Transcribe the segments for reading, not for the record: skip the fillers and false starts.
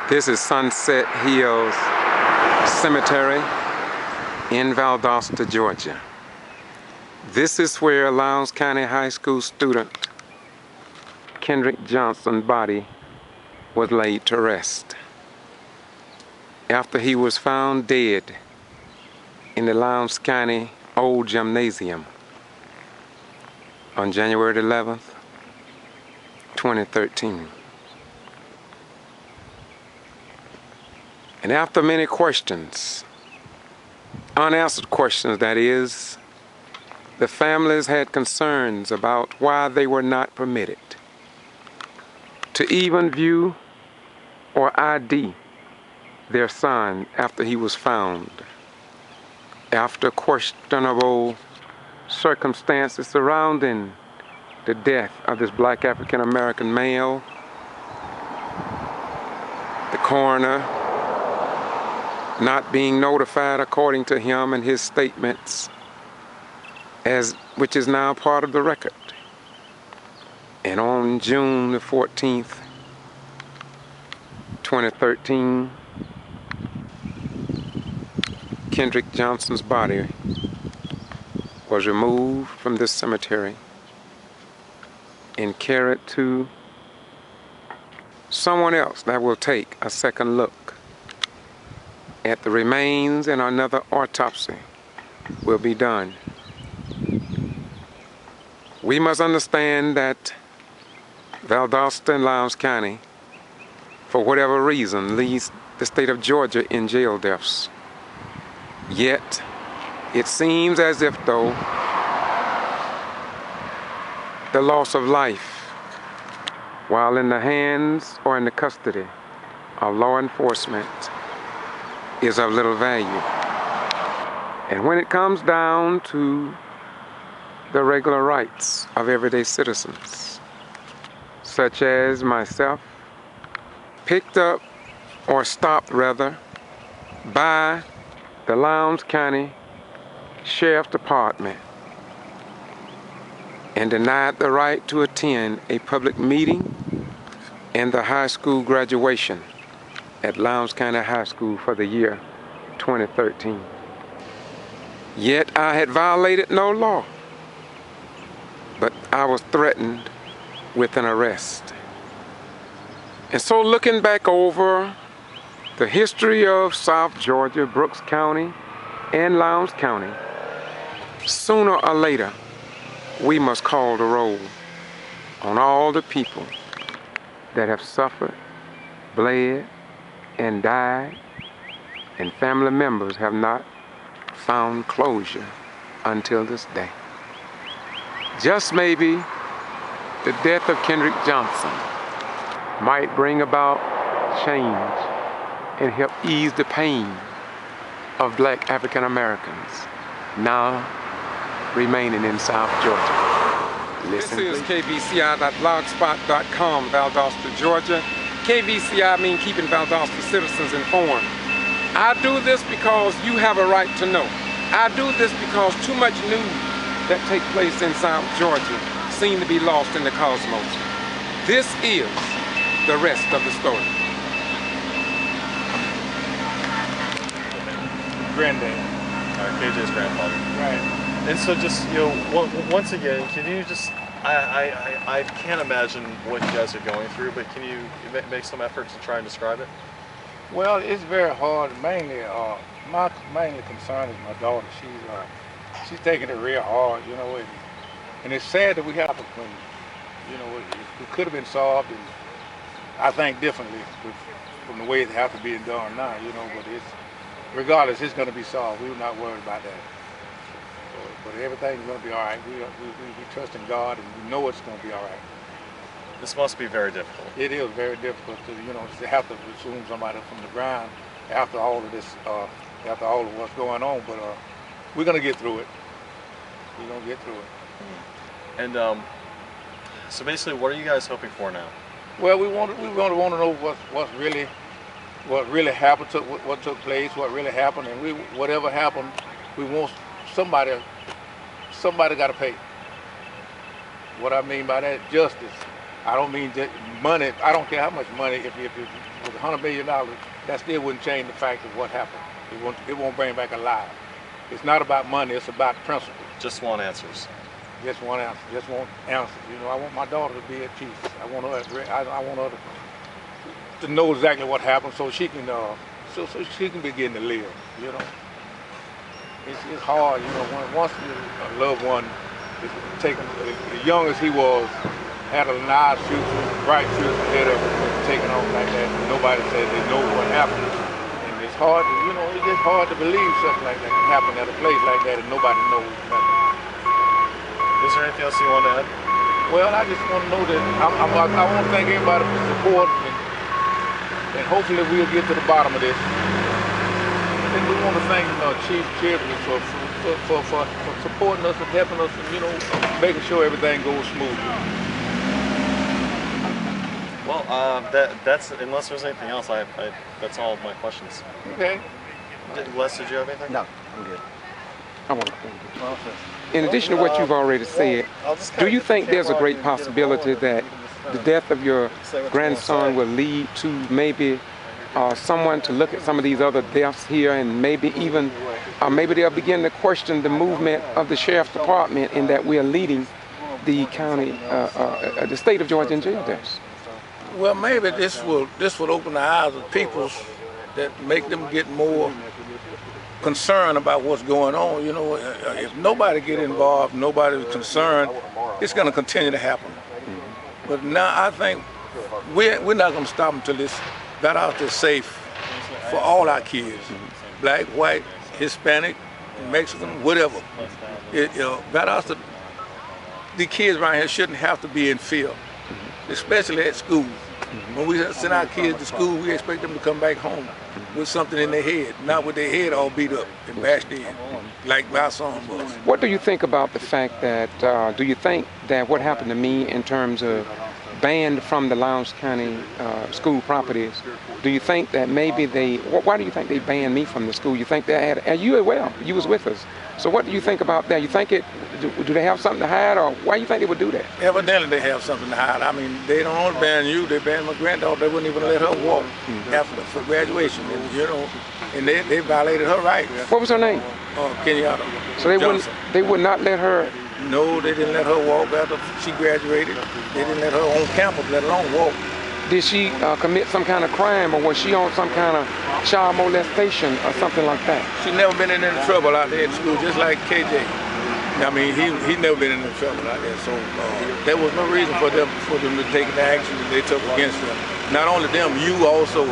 This is Sunset Hills Cemetery in Valdosta, Georgia. This is where Lowndes County High School student Kendrick Johnson's body was laid to rest after he was found dead in the Lowndes County Old Gymnasium on January 11th, 2013. And after many questions, unanswered questions that is, the families had concerns about why they were not permitted to even view or ID their son after he was found, after questionable circumstances surrounding the death of this black African American male. The coroner not being notified according to him and his statements, which is now part of the record. And on June the 14th, 2013, Kendrick Johnson's body was removed from this cemetery and carried to someone else that will take a second look at the remains, and another autopsy will be done. We must understand that Valdosta and Lowndes County, for whatever reason, leads the state of Georgia in jail deaths. Yet, it seems as if though the loss of life, while in the hands or in the custody of law enforcement, is of little value. And when it comes down to the regular rights of everyday citizens, such as myself, picked up or stopped rather by the Lowndes County Sheriff's Department and denied the right to attend a public meeting and the high school graduation at Lowndes County High School for the year 2013. Yet I had violated no law, but I was threatened with an arrest. And so looking back over the history of South Georgia, Brooks County, and Lowndes County, sooner or later, we must call the roll on all the people that have suffered, bled, and died, and family members have not found closure until this day. Just maybe the death of Kendrick Johnson might bring about change and help ease the pain of black African Americans now remaining in South Georgia. Listen, this is kvci.blogspot.com, Valdosta, Georgia. KVCI means keeping Valdosta citizens informed. I do this because you have a right to know. I do this because too much news that take place in South Georgia seem to be lost in the cosmos. This is the rest of the story. Granddad. KJ's grandfather. Right. And so just, once again, can you just, I can't imagine what you guys are going through, but can you make some effort to try and describe it? Well, it's very hard. Mainly, my mainly concern is my daughter. She's taking it real hard, and it's sad that we have to, it could have been solved, and I think differently from the way it has to be done now, but regardless, it's going to be solved. We're not worried about that. But everything's going to be all right. We trust in God, and we know it's going to be all right. This must be very difficult. It is very difficult to have to assume somebody from the ground after all of this, after all of what's going on. But we're going to get through it. We're going to get through it. And so basically, what are you guys hoping for now? Well, we want to know what really happened, what took place, what really happened, and whatever happened, we want somebody got to pay. What I mean by that, justice. I don't mean that money. I don't care how much money. If it was $100 million, that still wouldn't change the fact of what happened. It won't bring back alive. It's not about money. It's about principle. Just want answers. Just one answer. Just one answer. You know, I want my daughter to be at peace. I want her. I want her to know exactly what happened, so she can so she can begin to live. You know, it's hard. You know, once a loved one is taken, as young as he was, had a nice future, bright future ahead of him, and taken off like that. And nobody said they know what happened. And it's hard to, you know, it's just hard to believe something like that can happen at a place like that and nobody knows nothing. Is there anything else you want to add? Well, I just want to know that I want to thank everybody for support, and hopefully we'll get to the bottom of this. And we want to thank Chief Children for supporting us and helping us, and, you know, making sure everything goes smoothly. Well, that's unless there's anything else, that's all of my questions. Okay. Les, did you have anything? No, I'm good. I want to. In addition to what you've already said, do you think there's a great possibility that the death of your grandson will lead to maybe someone to look at some of these other deaths here, and maybe even, maybe they'll begin to question the movement of the sheriff's department in that we are leading the county, the state of Georgia in jail deaths? Well, maybe this will open the eyes of people that make them get more concerned about what's going on. You know, if nobody get involved, nobody is concerned, it's going to continue to happen. But now I think we're not going to stop until this Valdosta is safe for all our kids, black, white, Hispanic, Mexican, whatever. Valdosta, the kids around here shouldn't have to be in fear, especially at school. When we send our kids to school, we expect them to come back home with something in their head, not with their head all beat up and bashed in, like my son was. What do you think about the fact that, do you think that what happened to me in terms of banned from the Lowndes County school properties, do you think that maybe why do you think they banned me from the school? You think they had, and you as well, you was with us. So what do you think about that? You think do they have something to hide, or why do you think they would do that? Evidently they have something to hide. I mean, they don't only ban you, they banned my granddaughter. They wouldn't even let her walk for graduation, and, you know, and they violated her rights. What was her name? Kenyatta. So they would not let her. No, they didn't let her walk after she graduated. They didn't let her on campus, let alone walk. Did she commit some kind of crime, or was she on some kind of child molestation or something like that? She never been in any trouble out there at school, just like KJ. I mean, he never been in any trouble out there, so there was no reason for them to take the action that they took against them. Not only them, you also.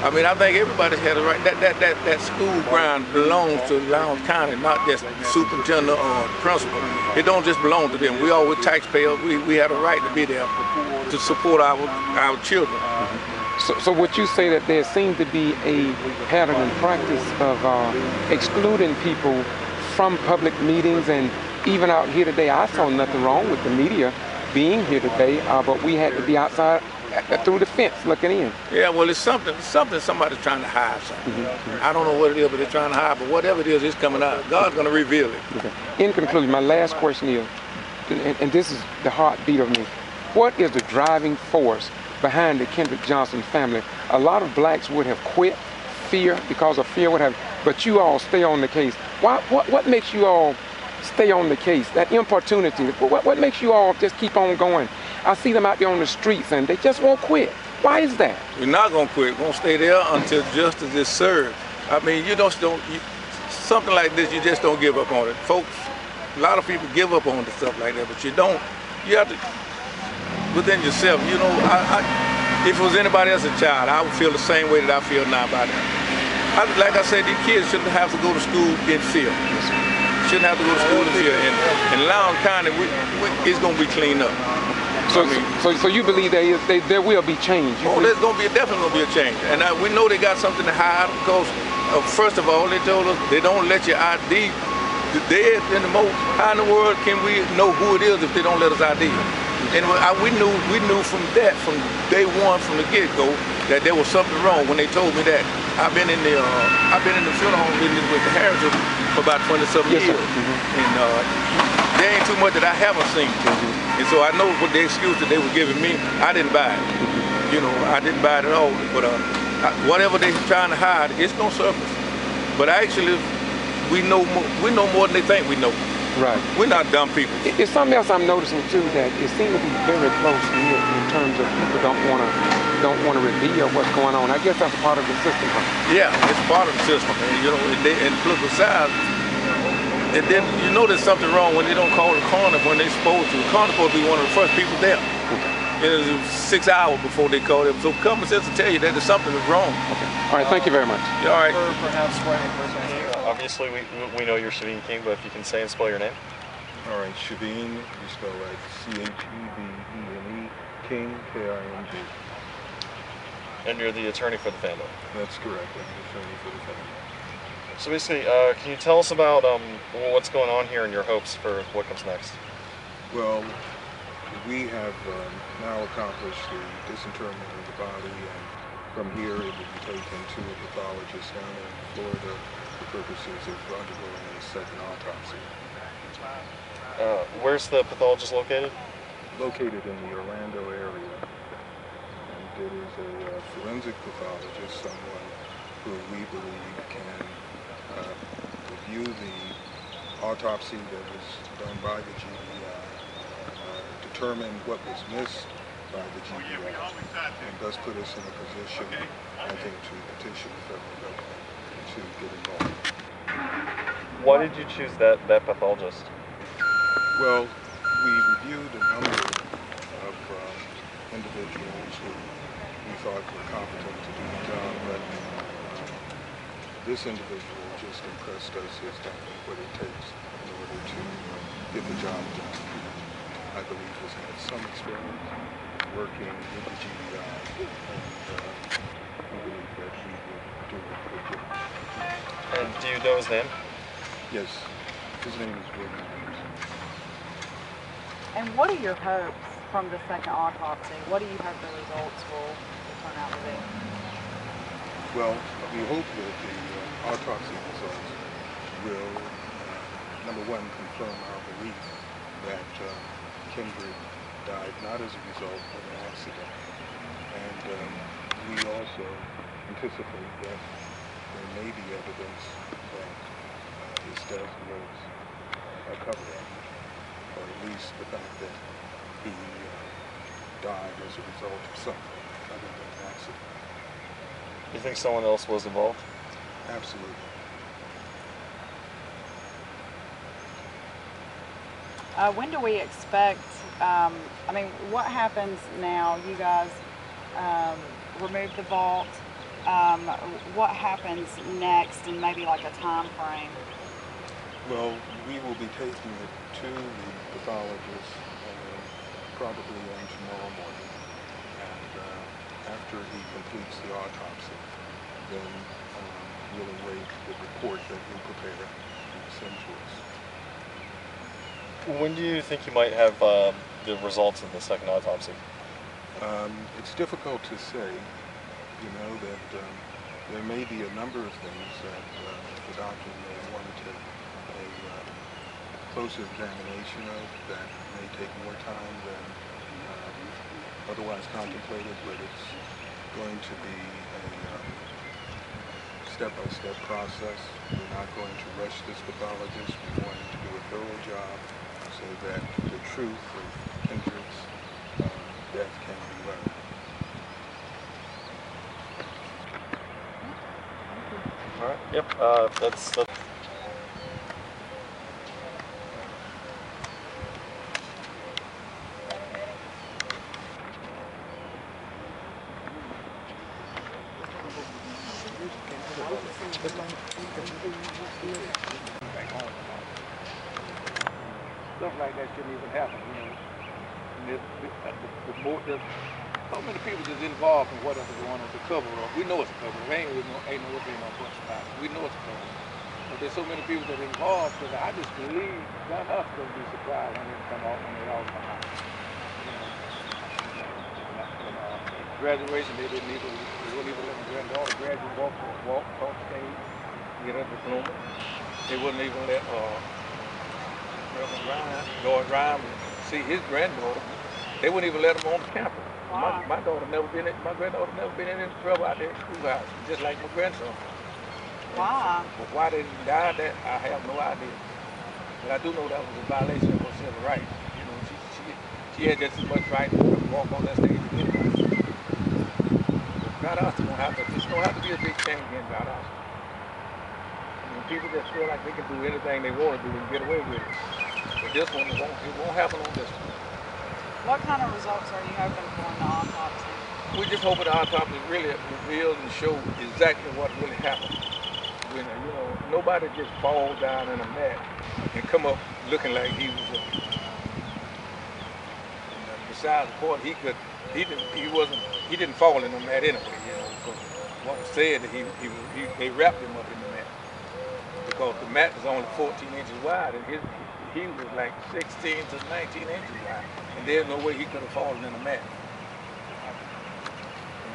I mean, I think everybody had a right. That school ground belongs to Lowndes County, not just superintendent or principal. It don't just belong to them. We all, with taxpayers, we have a right to be there to support our children. So would you say that there seems to be a pattern and practice of excluding people from public meetings, and even out here today, I saw nothing wrong with the media being here today, but we had to be outside through the fence looking in. Yeah, well, it's something somebody's trying to hide something. I don't know what it is, but they're trying to hide, but whatever it is, it's coming out. God's going to reveal it. Okay. In conclusion, my last question is, and this is the heartbeat of me, what is the driving force behind the Kendrick Johnson family? A lot of blacks would have quit because of fear, but you all stay on the case. What makes you all stay on the case? That importunity, what makes you all just keep on going? I see them out there on the streets and they just won't quit. Why is that? We're not going to quit. We're going to stay there until justice is served. I mean, something like this, you just don't give up on it. Folks, a lot of people give up on the stuff like that, but you don't. You have to, within yourself, you know, if it was anybody else a child, I would feel the same way that I feel now about it. Like I said, these kids shouldn't have to go to school in fear. Shouldn't have to go to school in fear. In Lowndes County, it's going to be cleaned up. So you believe there will be change? There's definitely going to be a change. And we know they got something to hide because, first of all, they told us they don't let you ID the dead in the most. How in the world can we know who it is if they don't let us ID? And we knew from day one, from the get-go, that there was something wrong when they told me that. I've been in the funeral home business with the Harrises for about 27 years, and there ain't too much that I haven't seen. And so I know what the excuse that they were giving me, I didn't buy it. You know, I didn't buy it at all. But whatever they're trying to hide, it's no surface. But actually, we know more than they think we know. Right. We're not dumb people. It's something else I'm noticing too, that it seems to be very close knit in terms of people don't want to reveal what's going on. I guess that's part of the system. Yeah, it's part of the system, man. You know, and plus besides, and then you know there's something wrong when they don't call the coroner when they're supposed to. The coroner's supposed to be one of the first people there. Okay. And it's 6 hours before they call them. So common sense will tell you that there's something that's wrong. Okay. All right, thank you very much. All right. Perhaps obviously we know you're Shaveen King, but if you can say and spell your name. All right, Shaveen, you spell like C-H-E-V-E-N-E, King, K-I-N-G. And you're the attorney for the family. That's correct, I'm the attorney for the family. So basically, can you tell us about what's going on here and your hopes for what comes next? Well, we have now accomplished the disinterment of the body, and from here it will be taken to a pathologist down in Florida for purposes of undergoing a second autopsy. Where's the pathologist located? Located in the Orlando area, and it is a forensic pathologist, someone who we believe can review the autopsy that was done by the G.B.R, determine what was missed by the G.B.R, and thus put us in a position, I think, to petition the federal government to get involved. Why did you choose that pathologist? Well, we reviewed a number of individuals who we thought were competent to do the job, but this individual just impressed us as having what it takes in order to get the job done. I believe has had some experience working with the G.B.R, and I believe that he will do a good job. And do you know his name? Yes, his name is Rhynes. And what are your hopes from the second autopsy? What do you hope the results will turn out to be? Well, we hope that the autopsy results will, number one, confirm our belief that Kendrick died not as a result of an accident. And we also anticipate that there may be evidence that his death was a cover-up, or at least the fact that he died as a result of something other than an accident. You think someone else was involved? Absolutely. When do we expect, I mean, what happens now? You guys remove the vault. What happens next, and maybe like a time frame? Well, we will be taking it to the pathologist probably on tomorrow morning, and after he completes the autopsy, then we'll await the report that he'll prepare and send to us. When do you think you might have the results of the second autopsy? It's difficult to say. You know that there may be a number of things that the doctor may want to take a closer examination of that may take more time than otherwise contemplated, but it's going to be a step-by-step process. We're not going to rush this pathologist. We're going to do a thorough job so that the truth of Kendrick's death can be learned. All right. Yep. That's. Stuff like that shouldn't even happen, you know. And there's so many people that's involved in whatever's going on to cover up. We know it's a cover up. Ain't no bunch about it. We know it's a cover up. But there's so many people that are involved that I just believe none of us going to be surprised when they come out when they all come out. You know, graduation, they wouldn't even let my granddaughter graduate, walk, talk stage, get up the diploma. They wouldn't even let Reverend Rhynes, Lord Rhynes, see his granddaughter. They wouldn't even let him on the campus. Wow. My granddaughter never been in any trouble out there in the schoolhouse, just like my grandson. Wow. But why they died, that I have no idea. But I do know that was a violation of her civil rights. You know, she had just as much right to walk on that stage as anybody. Valdosta don't have to. This don't have to be a big change in Valdosta. I mean, people just feel like they can do anything they want to do and get away with it. But this one, it won't happen on this one. What kind of results are you hoping for in the autopsy? We just hope the autopsy really reveals and shows exactly what really happened. When, you know, nobody just falls down in a mat and come up looking like he was a. Besides the point, he didn't fall in the mat anyway. You know, because what was said that they wrapped him up in the mat because the mat was only 14 inches wide and he was like 16 to 19 inches wide, and there's no way he could have fallen in the mat.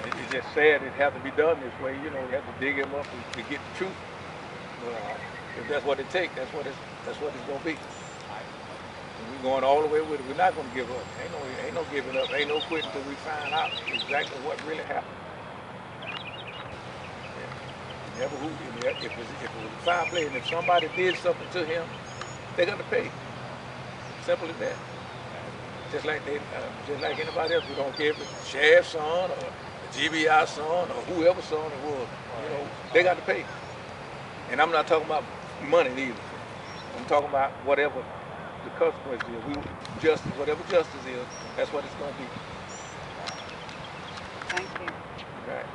It's just sad it had to be done this way. You know, you have to dig him up to get the truth. If that's what it takes, that's what it's gonna be. And we're going all the way with it. We're not gonna give up. Ain't no giving up. Ain't no quitting until we find out exactly what really happened. Yeah. If it was a foul play, and if somebody did something to him, they're gonna pay. Simple as that. Just like anybody else. We don't care if it's the sheriff's son or the G.B.R. son or whoever's son it was. You know, they got to pay. And I'm not talking about money either. I'm talking about whatever the consequence is. Whatever justice is, that's what it's going to be. Thank you. Right.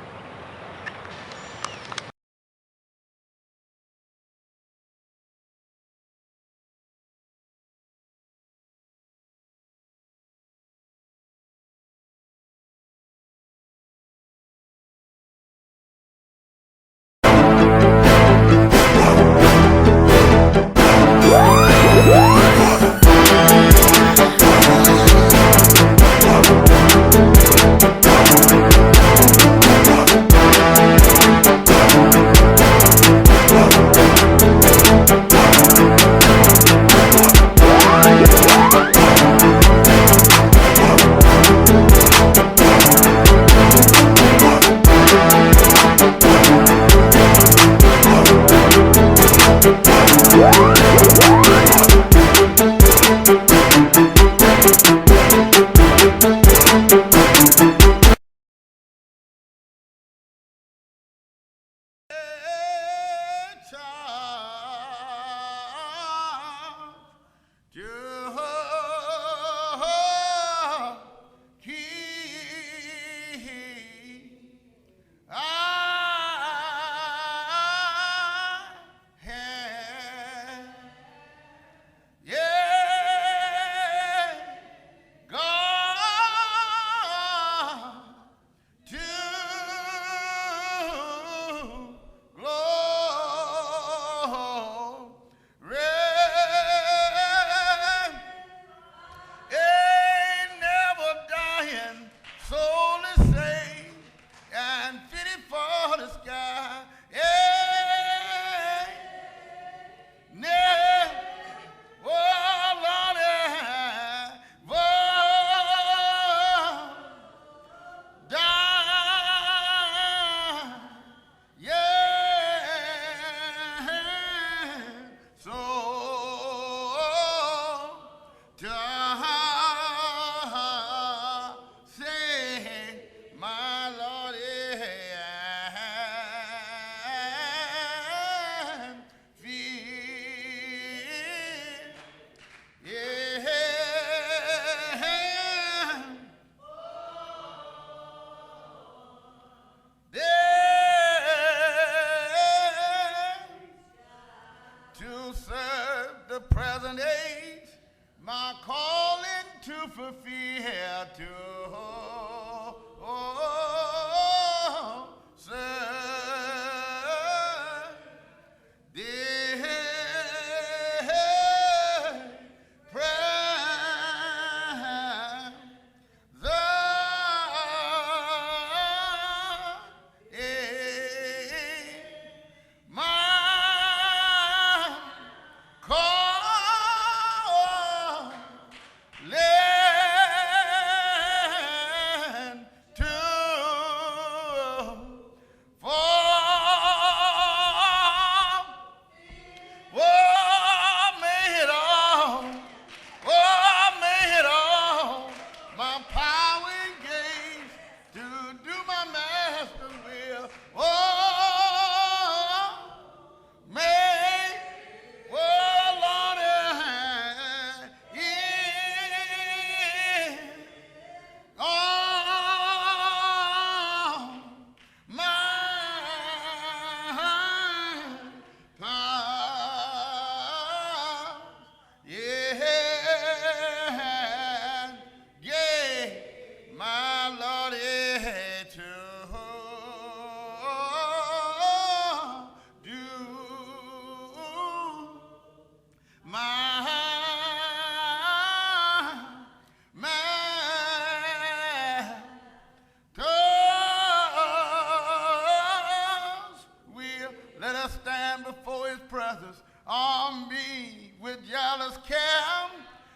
brothers on me with jealous care,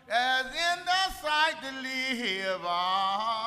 as in the sight to live on.